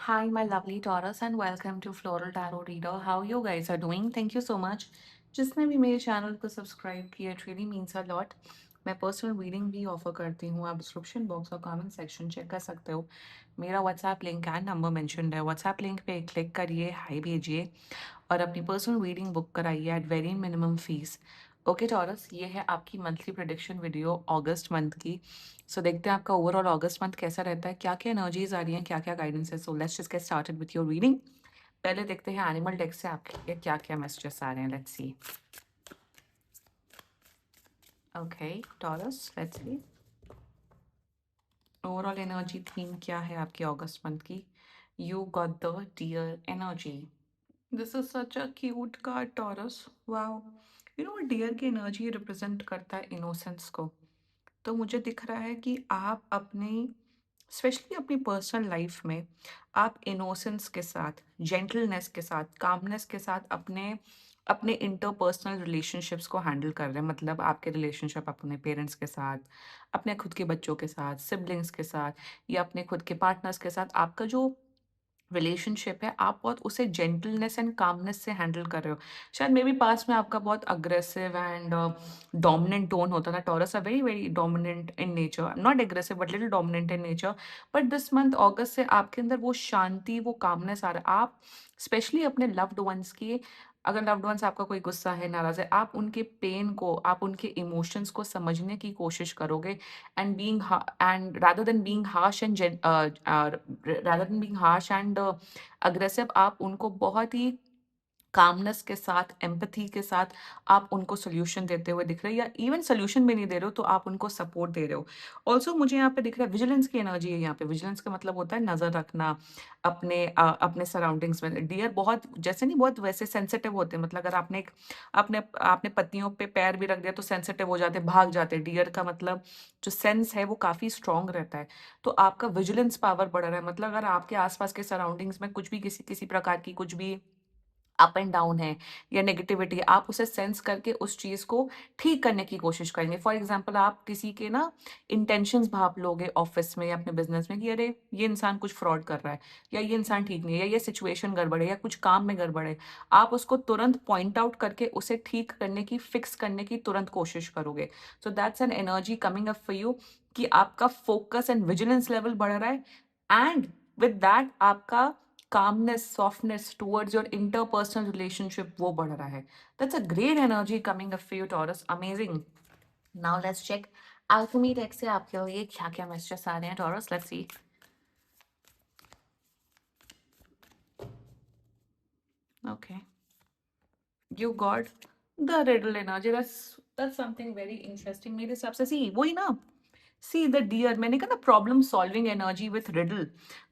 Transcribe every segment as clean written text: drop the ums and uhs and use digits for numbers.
Hi, my lovely Taurus, and welcome to Floral Tarot Reader. How you guys are doing? Thank you so much. जिसने भी मेरे channel को subscribe किया, it really means a lot. मैं personal reading भी offer करती हूँ. आप डिस्क्रिप्शन बॉक्स और कमेंट सेक्शन चेक कर सकते हो. मेरा WhatsApp link and number mentioned है. व्हाट्सएप लिंक पे क्लिक करिए, हाई भेजिए और अपनी पर्सनल रीडिंग बुक कराइए at very minimum fees. Okay Taurus, ये है आपकी मंथली प्रेडिक्शन वीडियो अगस्त मंथ की. सो देखते हैं आपका ओवरऑल अगस्त मंथ कैसा रहता है, क्या क्या एनर्जीज आ रही हैं, क्या क्या गाइडेंस है. So let's just get started with your reading. पहले देखते हैं एनिमल डेक से आपके लिए क्या क्या मैसेजेस आ रहे हैं. Let's see. Okay Taurus, let's see overall energy theme क्या है आपकी अगस्त मंथ की. You got the dear energy. This is such a cute card Taurus. Wow. You know dear की एनर्जी रिप्रेजेंट करता है इनोसेंस को. तो मुझे दिख रहा है कि आप अपनी स्पेशली अपनी पर्सनल लाइफ में आप इनोसेंस के साथ, जेंटलनेस के साथ, कामनेस के साथ अपने अपने इंटरपर्सनल रिलेशनशिप्स को हैंडल कर रहे हैं. मतलब आपके रिलेशनशिप अपने पेरेंट्स के साथ, अपने खुद के बच्चों के साथ, सिबलिंग्स के साथ या अपने खुद के पार्टनर्स के साथ, आपका जो रिलेशनशिप है आप बहुत उसे जेंटलनेस एंड कामनेस से हैंडल कर रहे हो. शायद मे बी पास्ट में आपका बहुत अग्रेसिव एंड डोमिनेंट टोन होता था. Taurus are very very dominant in nature, not aggressive but little dominant in nature. But this month August से आपके अंदर वो शांति, वो कामनेस आ रहा है. आप स्पेशली अपने लव्ड वंस की, अगर लव्ड वंस आपका कोई गुस्सा है, नाराज है, आप उनके पेन को, आप उनके इमोशंस को समझने की कोशिश करोगे. and being and rather than being harsh and rather than being harsh and aggressive, आप उनको बहुत ही कामनेस के साथ, एम्पैथी के साथ आप उनको सॉल्यूशन देते हुए दिख रहे हो, या इवन सॉल्यूशन भी नहीं दे रहे हो तो आप उनको सपोर्ट दे रहे हो. ऑल्सो मुझे यहाँ पे दिख रहा है विजिलेंस की एनर्जी है यहाँ पे. विजिलेंस का मतलब होता है नजर रखना अपने सराउंडिंग्स में. डियर बहुत जैसे नहीं, बहुत वैसे सेंसिटिव होते हैं. मतलब अगर आपने आपने आपने पत्तियों पे पैर भी रख दिया तो सेंसिटिव हो जाते, भाग जाते. डियर का मतलब जो सेंस है वो काफी स्ट्रांग रहता है. तो आपका विजिलेंस पावर बढ़ रहा है. मतलब अगर आपके आसपास के सराउंडिंग्स में कुछ भी, किसी किसी प्रकार की कुछ भी अप एंड डाउन है या नेगेटिविटी, आप उसे सेंस करके उस चीज़ को ठीक करने की कोशिश करेंगे. फॉर एग्जांपल आप किसी के ना इंटेंशंस भाप लोगे ऑफिस में या अपने बिजनेस में कि अरे ये इंसान कुछ फ्रॉड कर रहा है, या ये इंसान ठीक नहीं है, या ये सिचुएशन गड़बड़ है, या कुछ काम में गड़बड़ है. आप उसको तुरंत पॉइंट आउट करके उसे ठीक करने की, फिक्स करने की तुरंत कोशिश करोगे. So that's an energy coming up for you कि आपका फोकस एंड विजिलेंस लेवल बढ़ रहा है. एंड विद दैट आपका calmness, softness towards your interpersonal relationship वो बढ़ रहा है. That's a great energy coming up for you, Taurus. Amazing. Now let's check alchemy deck से आपके लिए क्या क्या messages आ रहे हैं, Taurus. Let's see. Okay. You got the riddle energy. That's something very interesting. मेरे हिसाब से सी वही ना. सी द डियर, मैंने कहा ना problem solving energy with riddle.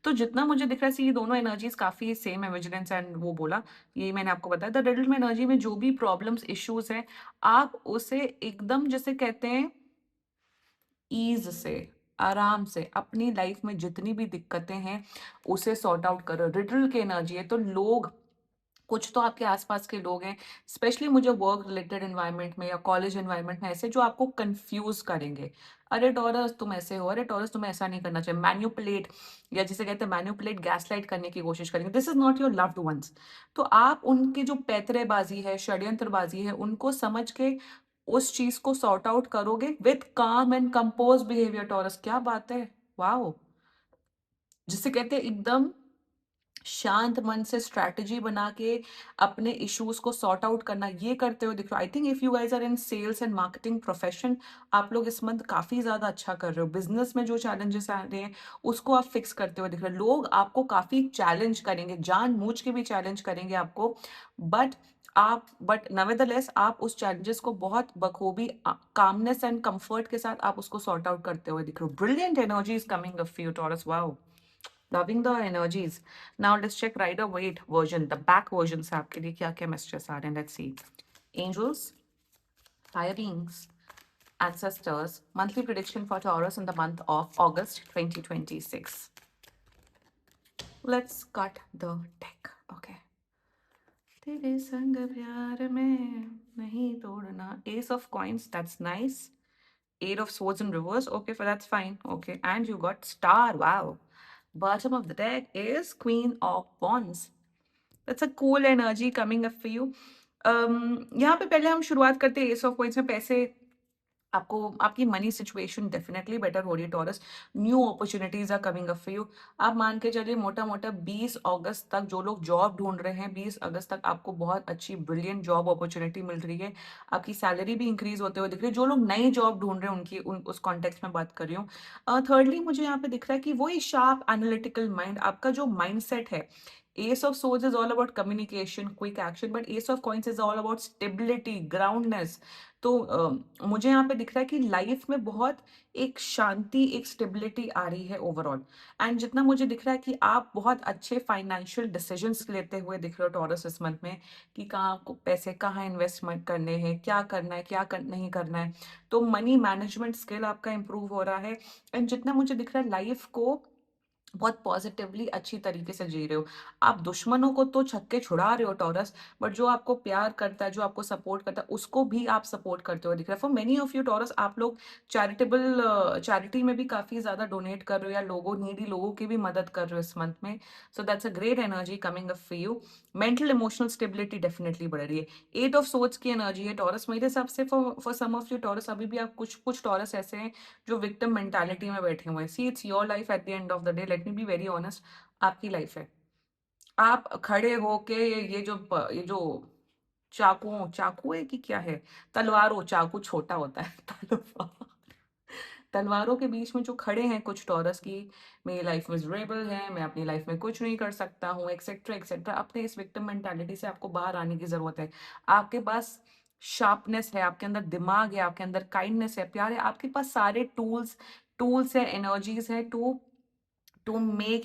तो जितना मुझे दिख रहा है सी, ये दोनों एनर्जीज काफी सेम है. विजिलेंस एंड वो बोला, ये मैंने आपको बताया. द रिडल में एनर्जी में जो भी प्रॉब्लम्स इश्यूज हैं, आप उसे एकदम जैसे कहते हैं ईज से, आराम से अपनी लाइफ में जितनी भी दिक्कतें हैं उसे सॉर्ट आउट करो. रिडल की एनर्जी है तो लोग, कुछ तो आपके आसपास के लोग हैं, स्पेशली मुझे वर्क रिलेटेड एनवायरनमेंट में या कॉलेज एनवायरनमेंट में ऐसे, जो आपको कंफ्यूज करेंगे. अरे टॉरस तुम ऐसे हो, अरे टॉरस तुम्हें ऐसा नहीं करना चाहिए. मैन्युपुलेट, या जिसे कहते हैं मैन्युपुलेट, गैसलाइट करने की कोशिश करेंगे. This is not your loved ones. तो आप उनकी जो पैतरेबाजी है, षड्यंत्रबाजी है, उनको समझ के उस चीज को सॉर्ट आउट करोगे विथ काम एंड कंपोज बिहेवियर. टॉरस क्या बात है. वाओ. जिसे कहते हैं एकदम शांत मन से स्ट्रैटेजी बना के अपने इश्यूज को सॉर्ट आउट करना, ये करते हुए दिख रहा. I think if you guys are in sales and marketing profession, आप लोग इस मंथ काफी ज्यादा अच्छा कर रहे हो. बिजनेस में जो चैलेंजेस आ रहे हैं उसको आप फिक्स करते हुए दिख रहे हो. लोग आपको काफी चैलेंज करेंगे, जानबूझ के भी चैलेंज करेंगे आपको. बट नवेदलेस आप उस चैलेंजेस को बहुत बखूबी, कामनेस एंड कंफर्ट के साथ आप उसको सॉर्ट आउट करते हुए दिख रहे हो. Brilliant energy is coming up for you, taurus. Wow. Loving the energies. Now let's check Rider Waite version, the back version से आपके लिए क्या क्या messages आ रहे हैं. Let's see. Angels, higher beings, ancestors, monthly prediction for Taurus in the month of August 2026. Let's cut the deck. Okay. तेरे संग प्यार में नहीं तोड़ना. Ace of coins, that's nice. Eight of swords in reverse. Okay, for that's fine. Okay, and you got star. Wow. Bottom of the deck is Queen of Wands. That's a cool energy coming up for you. यहाँ पे पहले हम शुरुआत करते हैं S of coins में। पैसे आपको, आपकी मनी सिचुएशन डेफिनेटली बेटर हो रही है Taurus. New opportunities are coming up for you. आप मान के चलिए मोटा मोटा 20 अगस्त तक जो लोग जॉब ढूंढ रहे हैं, 20 अगस्त तक आपको बहुत अच्छी ब्रिलियंट जॉब अपॉर्चुनिटी मिल रही है। आपकी सैलरी भी इंक्रीज होते हुए दिख रही है। जो लोग नई जॉब ढूंढ रहे हैं उस कॉन्टेक्स्ट में बात कर रही हूँ। थर्डली मुझे यहाँ पे दिख रहा है कि वही शार्प एनालिटिकल माइंड, आपका जो माइंड सेट है। Ace of Swords is all about communication, quick action, but Ace of Coins is all about stability, groundness. तो मुझे यहाँ पे दिख रहा है कि लाइफ में बहुत एक शांति, एक स्टेबिलिटी आ रही है ओवरऑल। एंड जितना मुझे दिख रहा है कि आप बहुत अच्छे फाइनेंशियल डिसीजंस लेते हुए दिख रहे हो टॉरस इस मंथ में, कि कहाँ आपको पैसे कहाँ इन्वेस्टमेंट करने हैं, क्या करना है, नहीं करना है। तो मनी मैनेजमेंट स्किल आपका इंप्रूव हो रहा है। एंड जितना मुझे दिख रहा है लाइफ को बहुत पॉजिटिवली अच्छी तरीके से जी रहे हो। आप दुश्मनों को तो छक्के छुड़ा रहे हो टॉरस, बट जो आपको प्यार करता है, जो आपको सपोर्ट करता है, उसको भी आप सपोर्ट करते हुए दिख रहा है। For many of you taurus, आप लोग चैरिटी में भी काफी ज्यादा डोनेट कर रहे हो, या लोगों, नीडी लोगों की भी मदद कर रहे हो इस मंथ में। So that's a great energy coming up for you. Mental emotional stability definitely बढ़ रही है। 8 ऑफ सोर्ड्स की एनर्जी है टॉरस। मेरे हिसाब से for some of you Taurus, अभी भी आप कुछ कुछ टॉरस ऐसे हैं जो विक्टिम मेंटालिटी में बैठे हुए हैं। See, it's your life at the end of the day, let me be very honest. आपकी लाइफ है। आप खड़े होके ये जो चाकू चाकू है कि क्या है, तलवारों, चाकू छोटा होता है तलवार, तलवारों के बीच में जो खड़े हैं कुछ टॉरस की, मेरी लाइफ मिजरेबल है, मैं अपनी लाइफ में कुछ नहीं कर सकता हूँ, एक्सेट्रा एक्सेट्रा। अपने इस विक्टिम मेंटालिटी से आपको बाहर आने की जरूरत है। आपके पास शार्पनेस है, आपके अंदर दिमाग है, आपके अंदर काइंडनेस है, प्यार है, आपके पास सारे टूल्स है, एनर्जीज है to make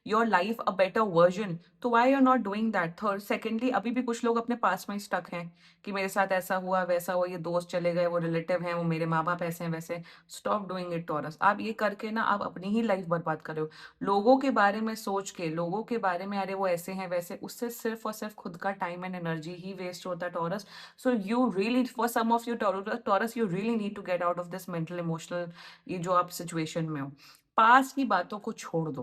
your life a better version. तो why you're not doing that? Third, secondly, अभी भी कुछ लोग अपने पास में स्टक हैं कि मेरे साथ ऐसा हुआ वैसा हुआ, ये दोस्त चले गए, वो रिलेटिव हैं, वो मेरे माँ बाप ऐसे हैं वैसे। Stop doing it taurus. आप ये करके ना आप अपनी ही लाइफ बर्बाद कर रहे हो। लोगों के बारे में सोच के, लोगों के बारे में अरे वो ऐसे हैं वैसे, उससे सिर्फ और सिर्फ खुद का टाइम एंड एनर्जी ही वेस्ट होता है Taurus. So you really, for some of you Taurus, you really need to get out of this mental emotional, ये जो आप सिचुएशन में हो। पास की बातों को छोड़ दो।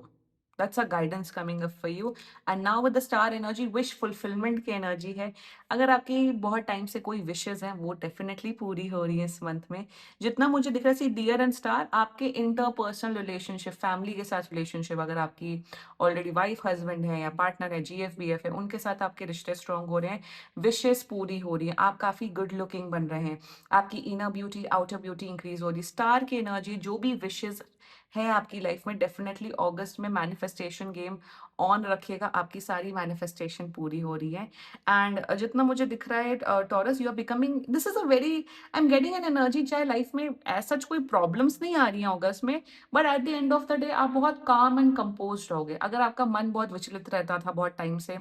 That's a guidance coming up for you. And now with the star energy, wish fulfilment की एनर्जी है। अगर आपकी बहुत टाइम से कोई विशेस हैं, वो डेफिनेटली पूरी हो रही है इस मंथ में। जितना मुझे दिख रहा है, सी डियर एंड स्टार, आपके इंटरपर्सनल रिलेशनशिप, फैमिली के साथ रिलेशनशिप, अगर आपकी ऑलरेडी वाइफ हस्बैंड है या पार्टनर है, GF BF है, उनके साथ आपके रिश्ते स्ट्रांग हो रहे हैं, विशेस पूरी हो रही है, आप काफी गुड लुकिंग बन रहे हैं, आपकी inner beauty outer beauty increase हो रही है। स्टार की एनर्जी, जो भी विशेस है आपकी लाइफ में, डेफिनेटली अगस्त में मैनिफेस्टेशन गेम ऑन रखिएगा, आपकी सारी मैनिफेस्टेशन पूरी हो रही है। एंड जितना मुझे दिख रहा है Taurus, you are becoming, this is a very, I am getting an energy, चाहे लाइफ में ऐसा कोई प्रॉब्लम्स नहीं आ रही हैं अगस्त में, but at the end of the day आप बहुत काम एंड कंपोज रहोगे। अगर आपका मन बहुत विचलित रहता था बहुत टाइम से,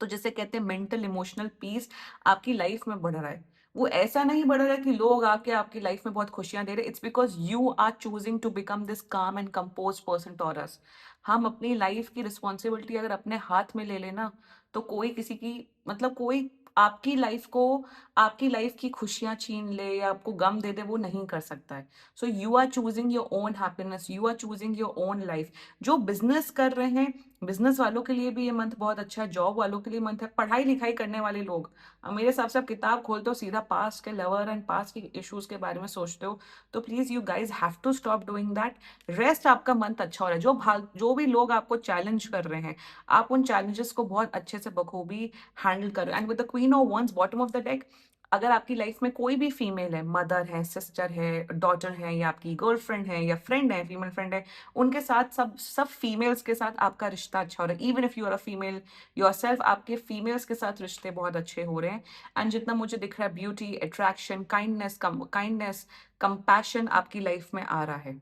तो जैसे कहते हैं मेंटल इमोशनल पीस आपकी लाइफ में बढ़ रहा है। वो ऐसा नहीं बढ़ रहा है कि लोग आके आपकी लाइफ में बहुत खुशियां दे रहे, it's because you are choosing to become this calm and compose person Taurus. हम अपनी लाइफ की रिस्पॉन्सिबिलिटी अगर अपने हाथ में ले लेना, तो कोई किसी की, मतलब कोई आपकी लाइफ को, आपकी लाइफ की खुशियां छीन ले या आपको गम दे दे, वो नहीं कर सकता है। So you are choosing your own happiness, you are choosing your own life. जो बिजनेस कर रहे हैं, बिजनेस वालों के लिए भी ये मंथ बहुत अच्छा है, जॉब वालों के लिए मंथ है, पढ़ाई लिखाई करने वाले लोग, मेरे हिसाब से आप किताब खोलते हो सीधा पास के लवर एंड पास के इश्यूज के बारे में सोचते हो, तो please you guys have to stop doing that. Rest, आपका मंथ अच्छा हो रहा है। जो भी लोग आपको चैलेंज कर रहे हैं, आप उन चैलेंजेस को बहुत अच्छे से बखूबी हैंडल करो। And with the queen of wands bottom of the deck, अगर आपकी लाइफ में कोई भी फीमेल है, मदर है, सिस्टर है, डॉटर है, या आपकी गर्लफ्रेंड है या फ्रेंड है, फीमेल फ्रेंड है, उनके साथ, सब सब फीमेल्स के साथ आपका रिश्ता अच्छा हो रहा है। Even if you are a female yourself, आपके फीमेल्स के साथ रिश्ते बहुत अच्छे हो रहे हैं। एंड जितना मुझे दिख रहा है, ब्यूटी, अट्रैक्शन, काइंडनेस, कंपैशन आपकी लाइफ में आ रहा है।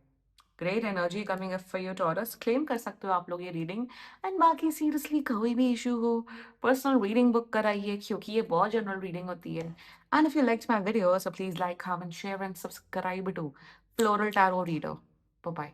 Great energy coming up for your taurus. Claim कर सकते हो आप लोग ये रीडिंग। एंड बाकी सीरियसली कोई भी इशू हो, पर्सनल रीडिंग बुक कराइए, क्योंकि ये बहुत जनरल रीडिंग होती है। And if you like my video, so please like, comment, share and subscribe to floral tarot reader. Bye bye.